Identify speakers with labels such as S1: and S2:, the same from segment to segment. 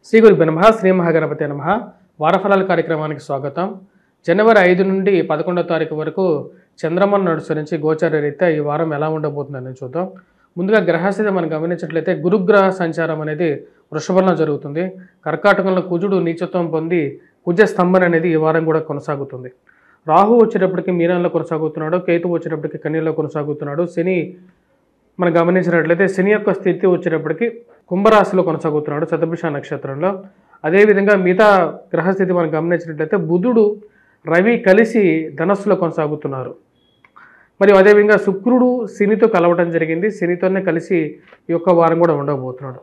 S1: శ్రీ గురుభ్యో నమః. శ్రీ మహాగణపతే నమః. వారఫలాల కార్యక్రమానికి స్వాగతం. జనవరి 5 నుండి 11వ తారీఖు వరకు చంద్రమను అనుసరించి గోచార రీత్యా ఈ వారం ఎలా ఉండబోతుందని చూద్దాం. ముందుగా గ్రహస్థితి మనం గమనించినట్లయితే గురుగ్రహ సంచారం అనేది వృషభంలో జరుగుతుంది. కర్కాటకంలో కుజుడు నీచత్వం పొంది కుజ స్తంభన అనేది ఈ వారం కూడా కొనసాగుతుంది. రాహు వచ్చేటప్పటికి మీనంలో కొనసాగుతున్నాడు, కేతు వచ్చేటప్పటికి కన్యలో కొనసాగుతున్నాడు. శని మనం గమనించినట్లయితే శని యొక్క స్థితి వచ్చేటప్పటికి కుంభరాశిలో కొనసాగుతున్నాడు శతభిష నక్షత్రంలో. అదేవిధంగా మిగతా గ్రహస్థితి మనం గమనించినట్లయితే బుధుడు రవి కలిసి ధనస్సులో కొనసాగుతున్నారు. మరియు అదేవిధంగా శుక్రుడు శనితో కలవడం జరిగింది. శనితోనే కలిసి ఈ యొక్క వారం కూడా ఉండబోతున్నాడు.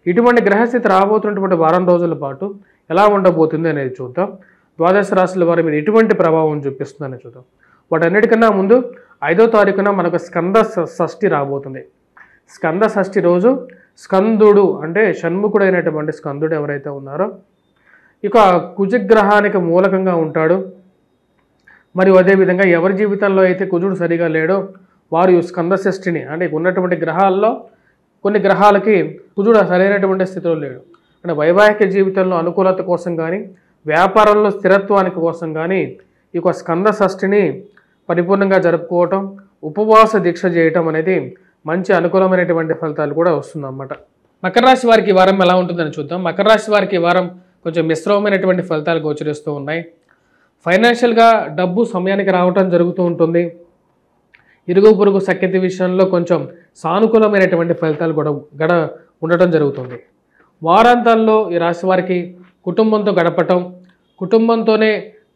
S1: ఇటువంటి గ్రహస్థితి రాబోతున్నటువంటి వారం రోజుల పాటు ఎలా ఉండబోతుంది అనేది చూద్దాం. ద్వాదశ రాశుల వారి మీద ఎటువంటి ప్రభావం చూపిస్తుందని చూద్దాం. వాటన్నిటికన్నా ముందు 5వ తారీఖున మనకు స్కంద షష్ఠి రాబోతుంది. స్కంద షష్ఠి రోజు స్కందుడు అంటే షణ్ముఖుడైనటువంటి స్కందుడు ఎవరైతే ఉన్నారో ఇక కుజగ్రహానికి మూలకంగా ఉంటాడు. మరియు అదేవిధంగా ఎవరి జీవితంలో అయితే కుజుడు సరిగా లేడో వారు స్కంద షష్ఠిని అంటే ఉన్నటువంటి గ్రహాల్లో కొన్ని గ్రహాలకి కుజుడు సరైనటువంటి స్థితిలో లేడు. అంటే వైవాహిక జీవితంలో అనుకూలత కోసం కానీ వ్యాపారంలో స్థిరత్వానికి కోసం కానీ ఈ యొక్క స్కంద షష్ఠిని పరిపూర్ణంగా జరుపుకోవటం, ఉపవాస దీక్ష చేయటం అనేది మంచి అనుకూలమైనటువంటి ఫలితాలు కూడా వస్తుందన్నమాట. మకర రాశి వారికి ఈ వారం ఎలా ఉంటుందని చూద్దాం. మకర రాశి వారికి ఈ వారం కొంచెం మిశ్రమమైనటువంటి ఫలితాలు గోచరిస్తూ ఉన్నాయి. ఫైనాన్షియల్గా డబ్బు సమయానికి రావటం జరుగుతూ ఉంటుంది. ఇరుగు పొరుగు సఖ్యత విషయంలో కొంచెం సానుకూలమైనటువంటి ఫలితాలు కూడా ఉండటం జరుగుతుంది. వారాంతంలో ఈ రాశి వారికి కుటుంబంతో గడపటం, కుటుంబంతోనే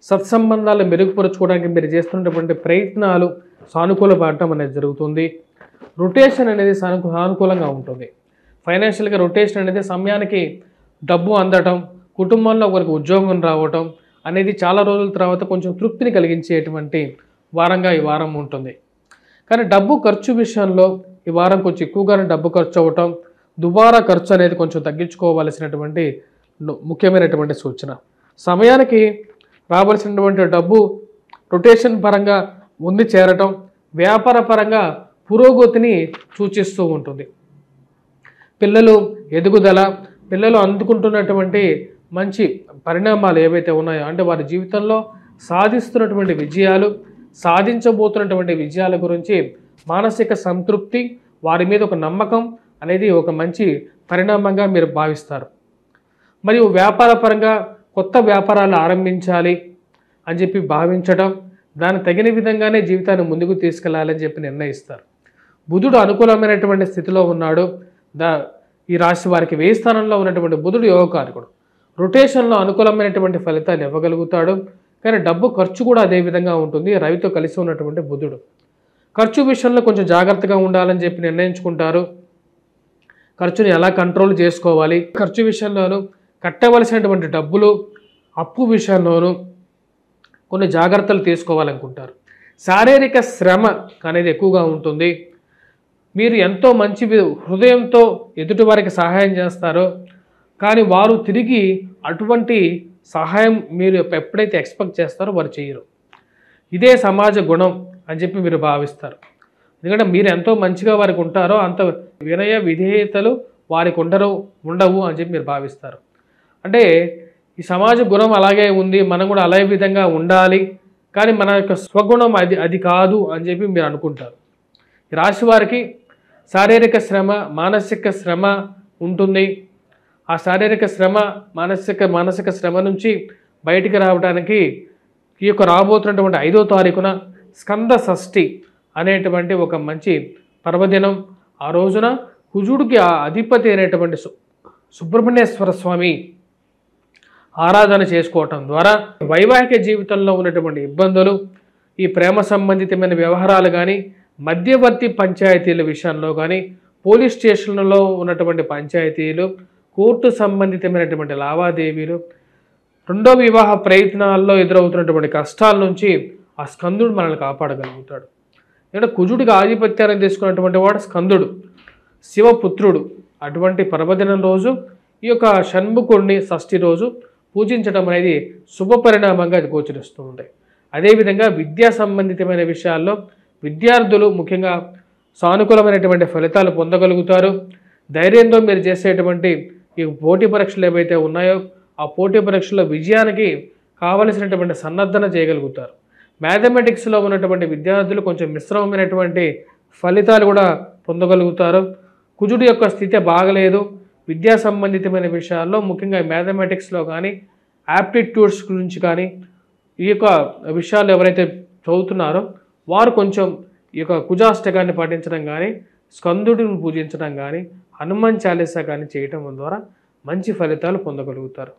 S1: సత్సంబంధాలు మెరుగుపరుచుకోవడానికి మీరు చేస్తున్నటువంటి ప్రయత్నాలు సానుకూలపడటం అనేది జరుగుతుంది. రొటేషన్ అనేది సానుకూలంగా ఉంటుంది. ఫైనాన్షియల్గా రొటేషన్ అనేది సమయానికి డబ్బు అందటం, కుటుంబంలో ఒకరికి ఉద్యోగం రావటం అనేది చాలా రోజుల తర్వాత కొంచెం తృప్తిని కలిగించేటువంటి వారంగా ఈ వారం ఉంటుంది. కానీ డబ్బు ఖర్చు విషయంలో ఈ వారం కొంచెం ఎక్కువగానే డబ్బు ఖర్చు అవ్వటం, దుబారా ఖర్చు అనేది కొంచెం తగ్గించుకోవాల్సినటువంటి ముఖ్యమైనటువంటి సూచన. సమయానికి రావాల్సినటువంటి డబ్బు రొటేషన్ పరంగా ముందు చేరటం వ్యాపార పరంగా పురోగతిని సూచిస్తూ ఉంటుంది. పిల్లలు ఎదుగుదల, పిల్లలు అందుకుంటున్నటువంటి మంచి పరిణామాలు ఏవైతే ఉన్నాయో అంటే వారి జీవితంలో సాధిస్తున్నటువంటి విజయాలు, సాధించబోతున్నటువంటి విజయాల గురించి మానసిక సంతృప్తి, వారి మీద ఒక నమ్మకం అనేది ఒక మంచి పరిణామంగా మీరు భావిస్తారు. మరియు వ్యాపార పరంగా కొత్త వ్యాపారాలు ఆరంభించాలి అని చెప్పి భావించడం, దానికి తగిన విధంగానే జీవితాన్ని ముందుకు తీసుకెళ్లాలని చెప్పి నిర్ణయిస్తారు. బుధుడు అనుకూలమైనటువంటి స్థితిలో ఉన్నాడు. ఈ రాశి వారికి 10వ స్థానంలో ఉన్నటువంటి బుధుడు యోగకారకుడు. రొటేషన్లో అనుకూలమైనటువంటి ఫలితాలు ఇవ్వగలుగుతాడు. కానీ డబ్బు ఖర్చు కూడా అదే విధంగా ఉంటుంది. రవితో కలిసి ఉన్నటువంటి బుధుడు ఖర్చు విషయంలో కొంచెం జాగ్రత్తగా ఉండాలని చెప్పి నిర్ణయించుకుంటారు. ఖర్చుని ఎలా కంట్రోల్ చేసుకోవాలి, ఖర్చు విషయంలోనూ కట్టవలసినటువంటి డబ్బులు అప్పు విషయంలోనూ కొన్ని జాగ్రత్తలు తీసుకోవాలనుకుంటారు. శారీరక శ్రమ అనేది ఎక్కువగా ఉంటుంది. మీరు ఎంతో మంచి హృదయంతో ఎదుటి వారికి సహాయం చేస్తారో కానీ వారు తిరిగి అటువంటి సహాయం మీరు ఎప్పుడైతే ఎక్స్పెక్ట్ చేస్తారో వారు చేయరు. ఇదే సమాజ గుణం అని చెప్పి మీరు భావిస్తారు. ఎందుకంటే మీరు ఎంతో మంచిగా వారికి ఉంటారో అంత వినయ విధేయతలు వారికి ఉండవు అని చెప్పి మీరు భావిస్తారు. అంటే ఈ సమాజ గుణం అలాగే ఉంది, మనం కూడా అలాగే విధంగా ఉండాలి, కానీ మన యొక్క స్వగుణం అది కాదు అని చెప్పి మీరు అనుకుంటారు. ఈ రాశి వారికి శారీరక శ్రమ, మానసిక శ్రమ ఉంటుంది. ఆ శారీరక శ్రమ, మానసిక శ్రమ నుంచి బయటికి రావడానికి ఈ యొక్క రాబోతున్నటువంటి 5వ తారీఖున స్కంద షష్ఠి అనేటువంటి ఒక మంచి పర్వదినం. ఆ రోజున కుజుడికి అధిపతి అయినటువంటి సుబ్రహ్మణ్యేశ్వర స్వామి ఆరాధన చేసుకోవటం ద్వారా వైవాహిక జీవితంలో ఉన్నటువంటి ఇబ్బందులు, ఈ ప్రేమ సంబంధితమైన వ్యవహారాలు కానీ, మధ్యవర్తి పంచాయతీల విషయంలో కానీ, పోలీస్ స్టేషన్లలో ఉన్నటువంటి పంచాయతీలు, కోర్టు సంబంధితమైనటువంటి లావాదేవీలు, రెండో వివాహ ప్రయత్నాల్లో ఎదురవుతున్నటువంటి కష్టాల నుంచి ఆ స్కందుడు మనల్ని కాపాడగలుగుతాడు. ఎందుకంటే కుజుడికి ఆధిపత్యాన్ని తీసుకున్నటువంటి వాడు స్కందుడు, శివపుత్రుడు. అటువంటి పర్వదినం రోజు ఈ యొక్క షణ్ముఖుడిని షష్ఠి రోజు పూజించడం అనేది శుభ పరిణామంగా అది గోచరిస్తూ ఉంటాయి. అదేవిధంగా విద్యా సంబంధితమైన విషయాల్లో విద్యార్థులు ముఖ్యంగా సానుకూలమైనటువంటి ఫలితాలు పొందగలుగుతారు. ధైర్యంతో మీరు చేసేటువంటి ఈ పోటీ పరీక్షలు ఏవైతే ఉన్నాయో ఆ పోటీ పరీక్షల్లో విజయానికి కావలసినటువంటి సన్నద్ధన చేయగలుగుతారు. మ్యాథమెటిక్స్లో ఉన్నటువంటి విద్యార్థులు కొంచెం మిశ్రమమైనటువంటి ఫలితాలు కూడా పొందగలుగుతారు. కుజుడి యొక్క స్థితి బాగలేదు. విద్యా సంబంధితమైన విషయాల్లో ముఖ్యంగా మ్యాథమెటిక్స్లో కానీ యాప్టిట్యూడ్స్ గురించి కానీ ఈ యొక్క విషయాలు ఎవరైతే చదువుతున్నారో వారు కొంచెం ఈ యొక్క కుజాష్టకాన్ని పాటించడం కానీ, స్కందుడిని పూజించడం కానీ, హనుమాన్ చాలీసా కానీ చేయటం ద్వారా మంచి ఫలితాలు పొందగలుగుతారు.